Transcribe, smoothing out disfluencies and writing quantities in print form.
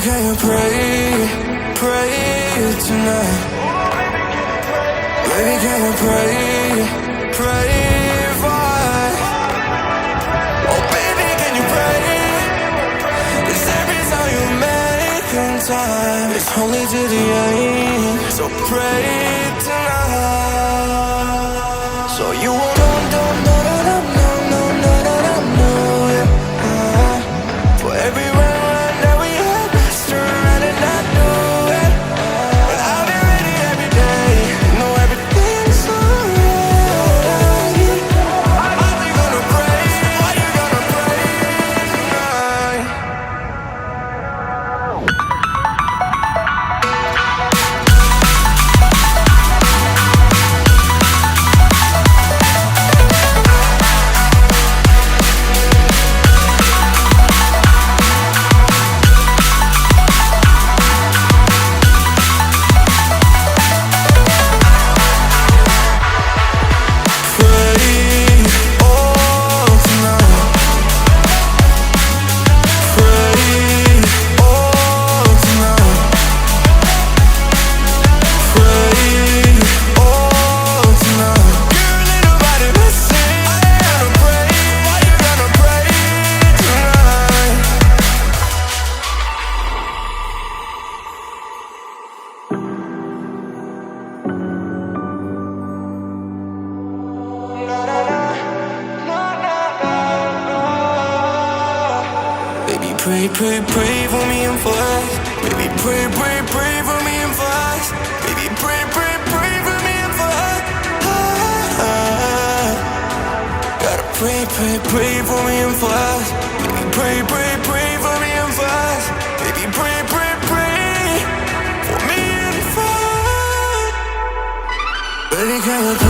can you pray, pray tonight? Baby, can you pray, pray for? Oh baby, can you pray? 'Cause every time you make in time, it's only to the end. So pray tonight. So you won't for every run that we had, let's turn around and not do it. But I'll be ready every day, know everything's alright. Are you gonna pray? Are you gonna pray tonight? Baby, pray, pray, pray for me and for us. Baby, pray, pray, pray for me and for us. Baby, pray, pray, pray for me and for us. Gotta pray, pray, pray for me and for us. Baby, pray, pray, pray for me and for us. Baby, pray, pray, pray for me and for us. Baby, can you pray?